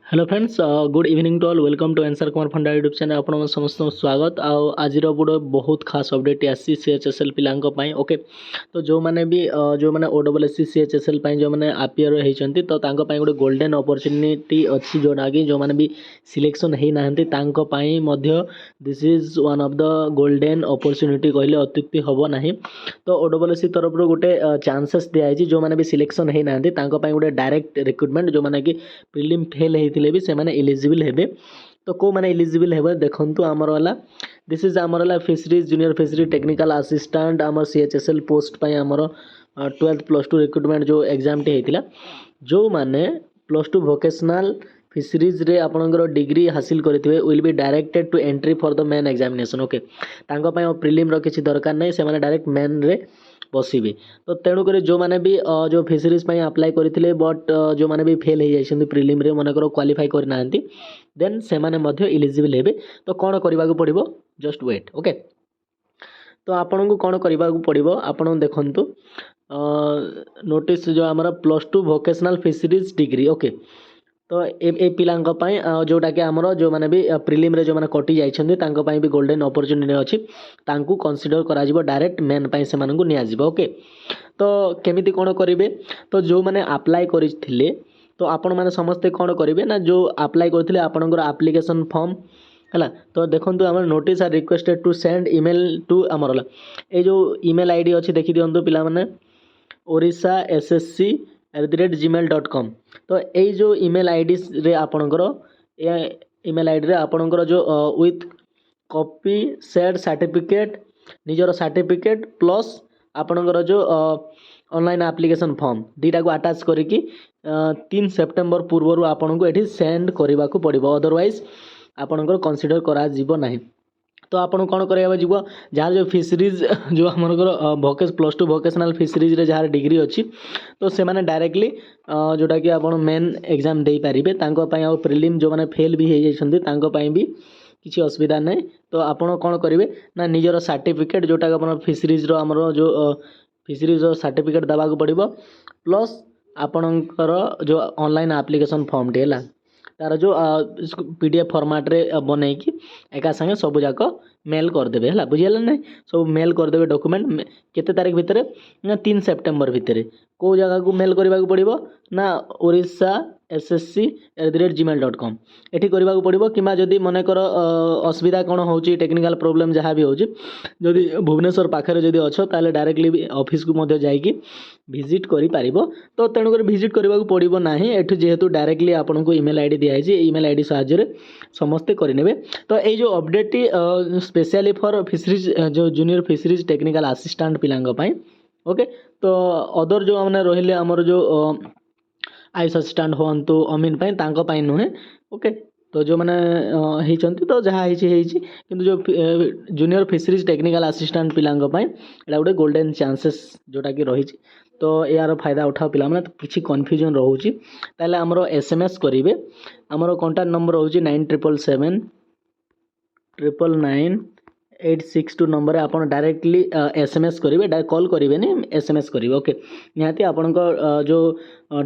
Hello friends good evening to all welcome to answer Kumar funda YouTube channel आपन समस्त स्वागत आज गोटे बहुत खास अपडेट आसी सीएचएसएल पिलांको पाई ओके तो जो माने भी जो माने ओडब्ल्यूएससी सीएचएसएल पाई जो माने अपियर होइचंती तो तांको पाई गोटे गोल्डन अपॉर्चुनिटी अछि जोना कि जो माने भी सिलेक्शन हेई नाहंती तांको पाई मध्य this is one of the golden opportunity कहले अत्युक्ति हबो नाही। तो ओडब्ल्यूएससी तरफ रो गोटे चांसेस दिया है जो माने भी सिलेक्शन हेई नाहंती तांको पाई गोटे डायरेक्ट रिक्रूटमेंट जो माने कि प्रीलिम फेल हेइथिले भी से माने एलिजिबल हेबे। तो को माने एलिजिबल हेबे देखंतु हमर वाला दिस इज हमर वाला fisheries junior fishery technical assistant हमर सीएचएसएल पोस्ट पाई हमर 12th +2 रिक्रूटमेंट जो एग्जाम टे हेतिला जो माने +2 वोकेशनल फिशरीज रे आपनकर डिग्री हासिल करथिबे will be directed to entry for the main examination okay तांको पाई प्रीलिम रो किछि दरकार नै से माने डायरेक्ट मेन रे बसिबे। तो तेणु करी जो माने भी जो फिशरीज पाई अप्लाई करथिले बट जो माने भी फेल हे जाइछन्ती प्रीलिम रे मनकर क्वालिफाई कर नाहंती देन से माने मध्य एलिजिबल हेबे। तो कोन करबा को पड़िबो जस्ट वेट ओके। तो आपन को कोन करबा को पड़िबो आपन देखंतु नोटिस जो हमर +2 वोकेशनल फिशरीज डिग्री ओके तो ए पिलांक पाई जोटा कि हमर जो माने भी प्रीलिम रे जो माने कटि जाइछन्ती तांको पाई भी गोल्डन अपॉर्चुनिटी अछि तांको कंसीडर करा जिवो डायरेक्ट मेन पाई से मानन को निया जिवो ओके। तो केमिति कोन करिवे तो जो माने अप्लाई करिथिले तो आपण माने समस्त कोन करिवे ना जो अप्लाई करथिले आपनकर एप्लीकेशन फॉर्म हला। तो देखंतु हमर notice are requested to send email to हमरला ए जो ईमेल आईडी अछि देखि दियंतु पिला माने orissa.sc@gmail.com। तो यही जो ईमेल आईडी रे आपनकर ईमेल आईडी रे आपनकर जो विथ कॉपी सेट सर्टिफिकेट निजर सर्टिफिकेट प्लस आपनकर जो ऑनलाइन एप्लीकेशन फॉर्म दीटा को अटैच करिकी 3 सेप्टेम्बर पूर्व आपन को एठी सेंड करबा को पड़िबो अदरवाइज आपनकर कंसीडर करा जिवो नाही। तो आपन कोन करबा जिवो जहाँ जो फिशरीज जो हमरकर +2 वोकेशनल फिशरीज रे जहाँ डिग्री अछि तो से माने डायरेक्टली जोटा कि आपन मेन एग्जाम देई पारिबे तांको पाई आ प्रीलिम जो माने फेल भी हे जाइछन्ती तांको पाई भी किसी असुविधा नै। तो आपन कोन करिवे ना निजर सर्टिफिकेट जोटा आपन फिशरीज रो हमर जो फिशरीज रो सर्टिफिकेट दबा को पड़िबो प्लस आपनकर जो ऑनलाइन एप्लीकेशन फॉर्म टे हला तार जो पीडीएफ फॉर्मेट रे बनै कि एका संगे सब जाक मेल कर देबे हला बुझियला नै सब मेल कर देबे डॉक्यूमेंट केते तारीख भितरे ना 3 सेप्टेम्बर भितरे को जगह को मेल करबा को पड़िबो ना orissa.sc@gmail.com एठी करबा को पड़िबो किमा जदी मने कर असुविधा कोन होउची टेक्निकल प्रॉब्लम जहाँ भी होउची जदी भुवनेश्वर पाखरे जदी अछो ताले डायरेक्टली ऑफिस को मध्य जाईकी विजिट करि पारिबो। तो तेणु कर विजिट करबा को पड़िबो नाही एठी जेहेतु डायरेक्टली आपन को ईमेल आईडी दिया है ईमेल आईडी साहाय्य रे समस्त करिनेबे। तो ए जो अपडेट स्पेशली फॉर फिशरीज जो जूनियर फिशरीज टेक्निकल असिस्टेंट पिलांग पाई ओके। तो अदर जो हमने रहिले हमर जो आईएएस असिस्टेंट होंतु अमीन पाई तांको पाई नुहे ओके। तो जो माने हेचंती तो जहाँ हेची किंतु जो जूनियर फिशरीज टेक्निकल असिस्टेंट पिलांग पाई एटा गोटे गोल्डन चांसेस जोटा कि रही। तो यार फायदा उठाओ पिला माने किछि कन्फ्यूजन रहउची ताले हमरो एसएमएस करिवे हमरो कांटेक्ट नंबर होउची 9777 999 862 नंबर रे आपण डायरेक्टली एसएमएस करिवे डायरेक्ट कॉल करिवे नि एसएमएस करिवे ओके। निहाती आपण को जो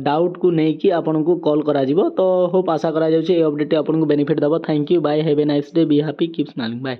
डाउट को नै कि आपण को कॉल करा जिवो। तो होप आशा करा जाउची ए अपडेट आपण को बेनिफिट दबो। Thank you bye have a nice day be happy keep smiling bye.